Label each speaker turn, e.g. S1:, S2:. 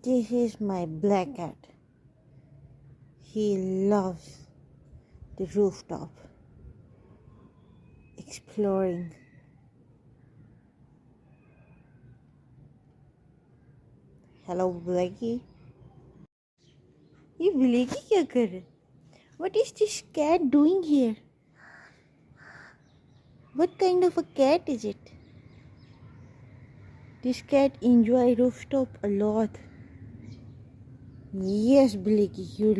S1: This is my black cat. He loves the rooftop, exploring. Hello, Blacky. ये Blacky क्या कर रहा है? What is this cat doing here? What kind of a cat is it? This cat enjoys rooftop a lot. Yes, Blacky, you